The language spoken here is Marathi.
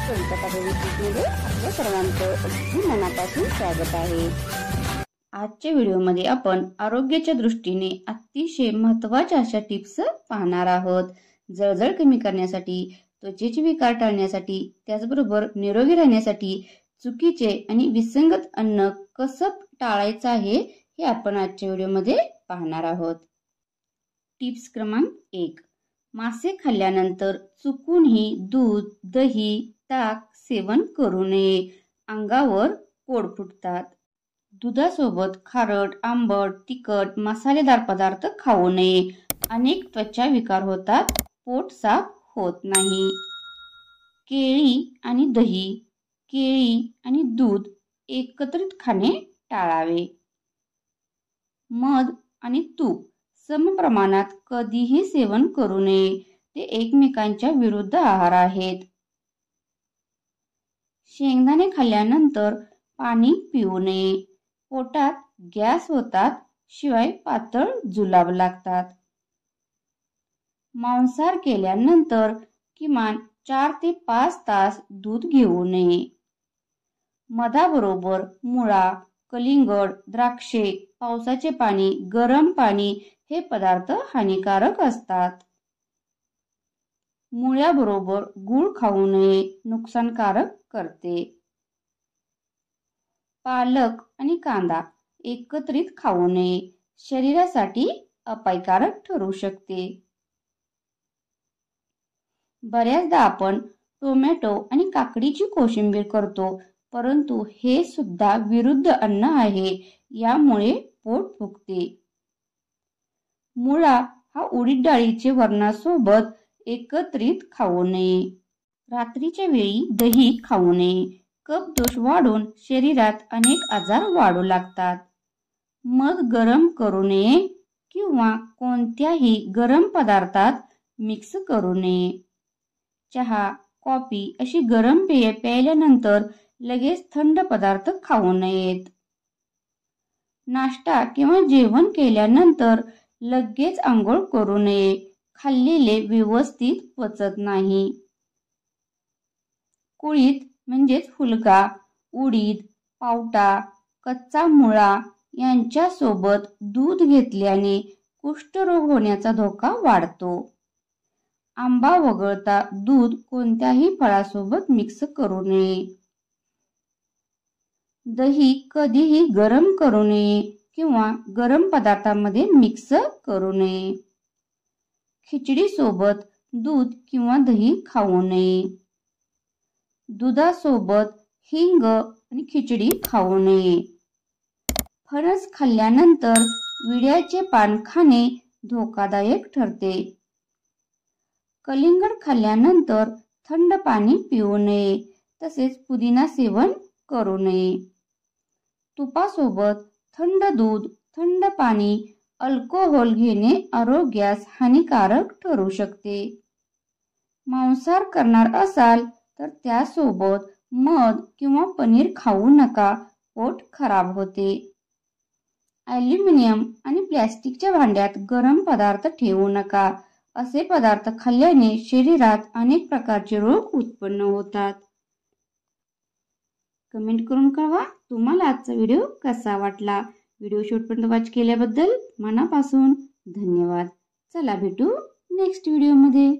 स्वयंपाक रेसिपीमध्ये आपल्या सर्वांचं अगदी मनापासून स्वागत आहे। आजच्या व्हिडिओमध्ये आपण आरोग्याच्या दृष्टीने अतिशय महत्त्वाच्या अशा टिप्स पाहणार आहोत। जळजळ कमी करण्यासाठी, त्वचेचे विकार टाळण्यासाठी, त्याचबरोबर निरोगी राहण्यासाठी चुकीचे आणि विसंगत अन्न कसं टाळायचं आहे हे आपण आजच्या व्हिडिओमध्ये पाहणार आहोत। टिप्स क्रमांक 1, मासे खाल्ल्यानंतर चुकूनही दूध, दही, ताक सेवन करू नये। अंगावर फोड फुटतात। दुधासोबत खारट, आंबट, तिखट, मसालेदार पदार्थ खाऊ नये। अनेक त्वचा विकार होतात, पोट साफ होत नाही। केळी आणि दही, केळी आणि दूध एकत्रित खाणे टाळावे। मध आणि तूप समप्रमाणात कधीही सेवन करू नये, ते एकमेकांच्या विरुद्ध आहार आहेत। शेंगदाणे खाल्ल्यानंतर पाणी पिऊ नये, पोटात गॅस होतात, शिवाय पातळ जुलाब लागतात। मांसाहार केल्यानंतर किमान 4 ते 5 तास दूध घेऊ नये। मधाबरोबर मुळा, कलिंगड, द्राक्षे, पावसाचे पाणी, गरम पाणी हे पदार्थ हानिकारक असतात। मुळ्याबरोबर गूळ खाऊ नये, नुकसानकारक करते। पालक आणि कांदा एकत्रित खाऊ नये, शरीरासाठी अपायकारक ठरू शकते। बऱ्याचदा आपण टोमॅटो आणि काकडीची कोशिंबीर करतो, परंतु हे सुद्धा विरुद्ध अन्न आहे, यामुळे पोट फुगते। मुळा हा उडीद डाळीचे वरणासोबत एकत्रित खाऊ नये। रात्रीच्या वेळी दही खाऊ नये, कफदोष वाढून शरीरात अनेक आजार वाढू लागतात। मध गरम करू नये किंवा कोणत्याही गरम पदार्थात मिक्स करू नये। चहा, कॉफी अशी गरम पेये प्यायल्यानंतर लगेच थंड पदार्थ खाऊ नयेत। नाश्ता किंवा जेवण केल्यानंतर लगेच आंघोळ करू नये, खाल्लेले व्यवस्थित पचत नाही। कुळीथ म्हणजेच हुलगा, उडीद, पावटा, कच्चा मुळा यांच्या सोबत दूध घेतल्याने कुष्ठरोग होण्याचा धोका वाढतो। आंबा वगळता दूध कोणत्याही फळासोबत मिक्स करू नये। दही कधीही गरम करू नये किंवा गरम पदार्थांमध्ये मिक्स करू नये। खिचडी सोबत दूध किंवा दही खाऊ नये। दुधासोबत हिंग आणि खिचडी खाऊ नये। फणस खाल्ल्यानंतर विड्याचे पान खाणे धोकादायक ठरते। कलिंगड खाल्ल्यानंतर थंड पाणी पिऊ नये, तसेच पुदिना सेवन करू नये। तुपासोबत थंड दूध, थंड पाणी, अल्कोहोल घेणे आरोग्यास हानिकारक ठरू शकते। मांसाहार करणार असाल तर त्यासोबत मध किंवा पनीर खाऊ नका, पोट खराब होते। ॲल्युमिनियम आणि प्लास्टिकच्या भांड्यात गरम पदार्थ ठेवू नका, असे पदार्थ खाल्ल्याने शरीरात अनेक प्रकारचे रोग उत्पन्न होतात। कमेंट करून कळवा तुम्हाला आजचा व्हिडिओ कसा वाटला। व्हिडिओ शेवटपर्यंत वॉच केल्याबद्दल मनापासून धन्यवाद। चला भेटू नेक्स्ट व्हिडिओमध्ये।